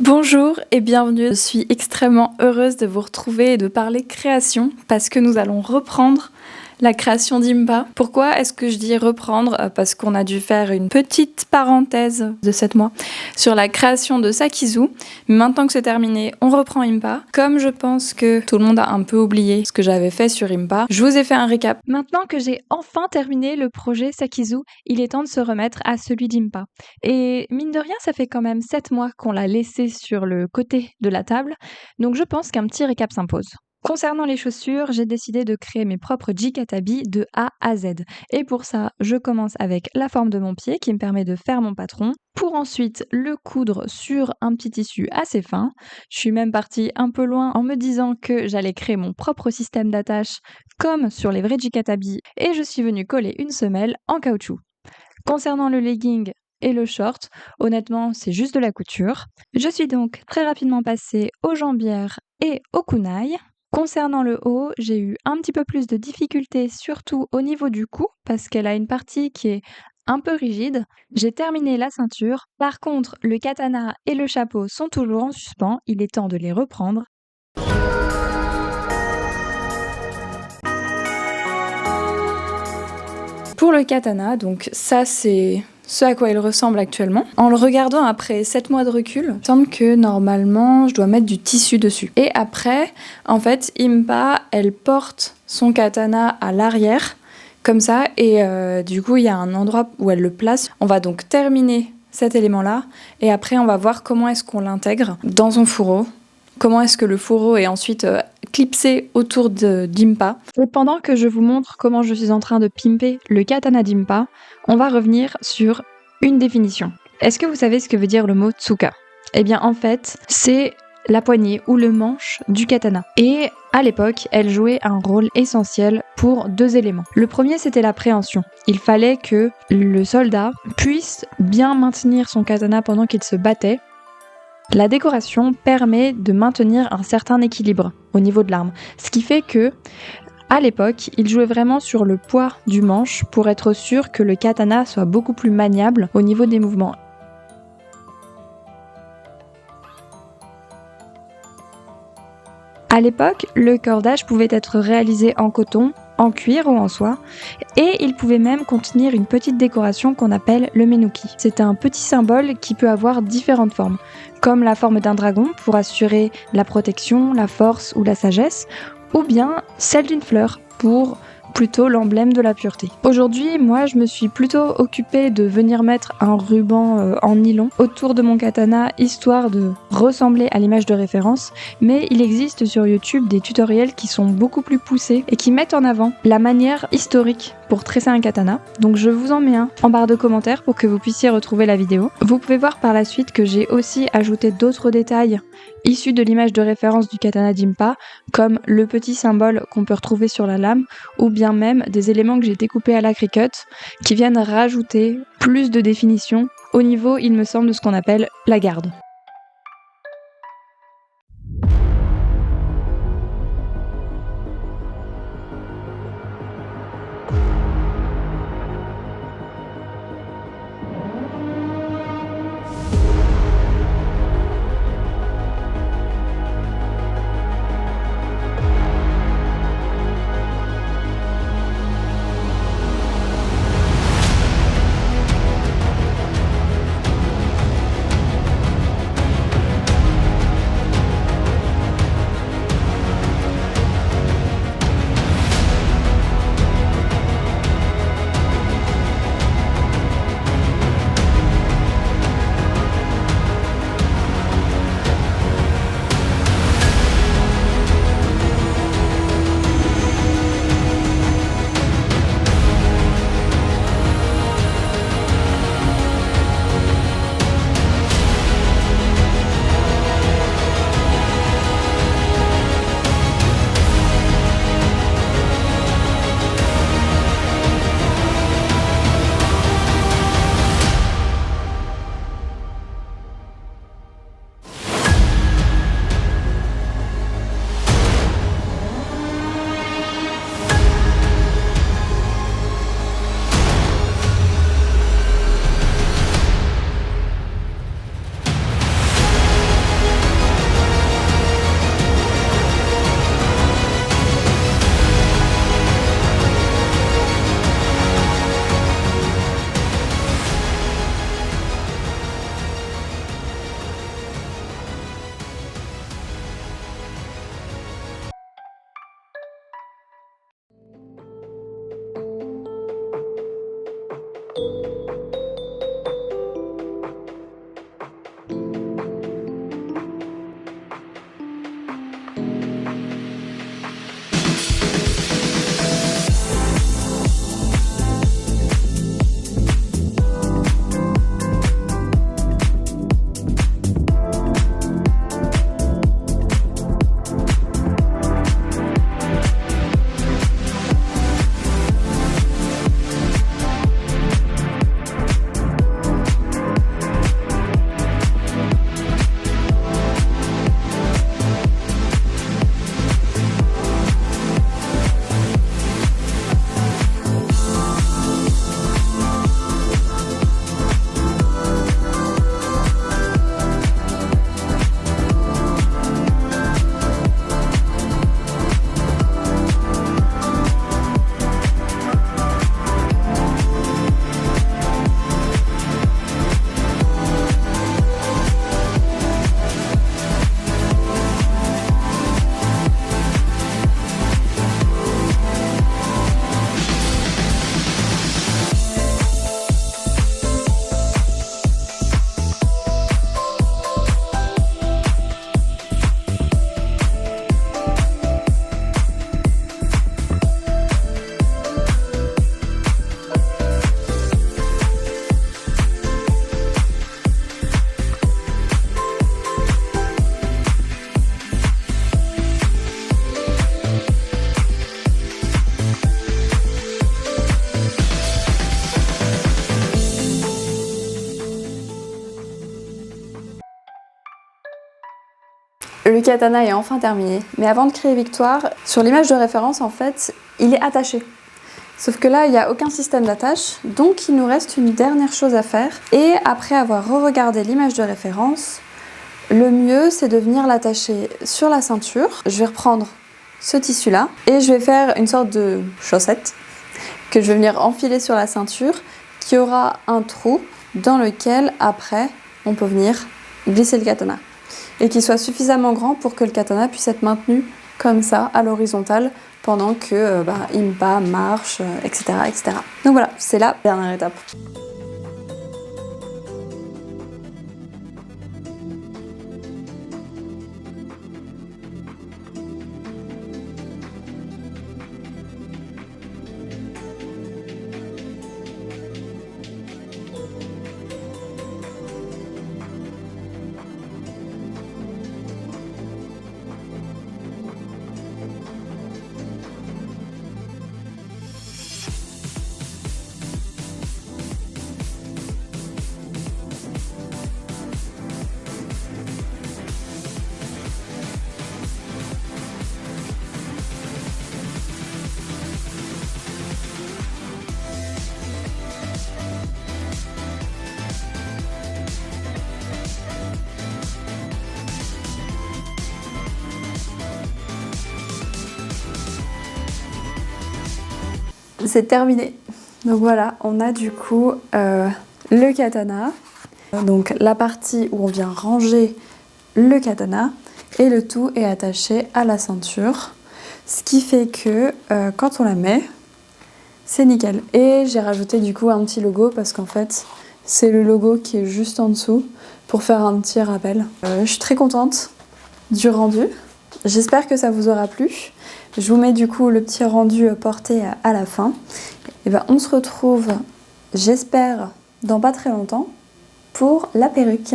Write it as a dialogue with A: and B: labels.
A: Bonjour et bienvenue. Je suis extrêmement heureuse de vous retrouver et de parler création parce que nous allons reprendre la création d'Impa. Pourquoi est-ce que je dis reprendre? Parce qu'on a dû faire une petite parenthèse de 7 mois sur la création de Sakizu. Mais maintenant que c'est terminé, on reprend Impa. Comme je pense que tout le monde a un peu oublié ce que j'avais fait sur Impa, je vous ai fait un récap.
B: Maintenant que j'ai enfin terminé le projet Sakizu, il est temps de se remettre à celui d'Impa. Et mine de rien, ça fait quand même 7 mois qu'on l'a laissé sur le côté de la table, donc je pense qu'un petit récap s'impose. Concernant les chaussures, j'ai décidé de créer mes propres jikatabi de A à Z. Et pour ça, je commence avec la forme de mon pied qui me permet de faire mon patron, pour ensuite le coudre sur un petit tissu assez fin. Je suis même partie un peu loin en me disant que j'allais créer mon propre système d'attache comme sur les vrais jikatabi et je suis venue coller une semelle en caoutchouc. Concernant le legging et le short, honnêtement, c'est juste de la couture. Je suis donc très rapidement passée aux jambières et au kunai. Concernant le haut, j'ai eu un petit peu plus de difficultés, surtout au niveau du cou, parce qu'elle a une partie qui est un peu rigide. J'ai terminé la ceinture. Par contre, le katana et le chapeau sont toujours en suspens. Il est temps de les reprendre.
A: Pour le katana, donc ça c'est ce à quoi il ressemble actuellement. En le regardant après 7 mois de recul, il semble que normalement je dois mettre du tissu dessus. Et après, en fait, Impa, elle porte son katana à l'arrière, comme ça, et du coup il y a un endroit où elle le place. On va donc terminer cet élément-là, et après on va voir comment est-ce qu'on l'intègre dans son fourreau. Comment est-ce que le fourreau est ensuite clipsé autour d'Impa.
B: Et pendant que je vous montre comment je suis en train de pimper le katana d'Impa, on va revenir sur une définition. Est-ce que vous savez ce que veut dire le mot tsuka? Eh bien en fait, c'est la poignée ou le manche du katana. Et à l'époque, elle jouait un rôle essentiel pour 2 éléments. Le premier, c'était la préhension. Il fallait que le soldat puisse bien maintenir son katana pendant qu'il se battait. La décoration permet de maintenir un certain équilibre au niveau de l'arme, ce qui fait que, à l'époque, il jouait vraiment sur le poids du manche pour être sûr que le katana soit beaucoup plus maniable au niveau des mouvements. À l'époque, le cordage pouvait être réalisé en coton, en cuir ou en soie, et il pouvait même contenir une petite décoration qu'on appelle le menuki. C'est un petit symbole qui peut avoir différentes formes, comme la forme d'un dragon pour assurer la protection, la force ou la sagesse, ou bien celle d'une fleur pour plutôt l'emblème de la pureté. Aujourd'hui, moi, je me suis plutôt occupée de venir mettre un ruban en nylon autour de mon katana, histoire de ressembler à l'image de référence, mais il existe sur YouTube des tutoriels qui sont beaucoup plus poussés et qui mettent en avant la manière historique pour tresser un katana. Donc je vous en mets un en barre de commentaires pour que vous puissiez retrouver la vidéo. Vous pouvez voir par la suite que j'ai aussi ajouté d'autres détails issus de l'image de référence du katana d'Impa, comme le petit symbole qu'on peut retrouver sur la lame, ou bien même des éléments que j'ai découpés à la Cricut, qui viennent rajouter plus de définition au niveau, il me semble, de ce qu'on appelle la garde.
A: Le katana est enfin terminé, mais avant de crier victoire, sur l'image de référence en fait, il est attaché. Sauf que là, il n'y a aucun système d'attache, donc il nous reste une dernière chose à faire. Et après avoir re-regardé l'image de référence, le mieux c'est de venir l'attacher sur la ceinture. Je vais reprendre ce tissu-là et je vais faire une sorte de chaussette que je vais venir enfiler sur la ceinture qui aura un trou dans lequel après on peut venir glisser le katana. Et qu'il soit suffisamment grand pour que le katana puisse être maintenu comme ça à l'horizontale pendant que Impa marche, etc., etc. Donc voilà, c'est la dernière étape. C'est terminé. Donc voilà, on a du coup le katana, donc la partie où on vient ranger le katana et le tout est attaché à la ceinture, ce qui fait que quand on la met, c'est nickel. Et j'ai rajouté du coup un petit logo parce qu'en fait c'est le logo qui est juste en dessous pour faire un petit rappel. Je suis très contente du rendu, j'espère que ça vous aura plu. Je vous mets du coup le petit rendu porté à la fin. Et ben on se retrouve, j'espère, dans pas très longtemps pour la perruque.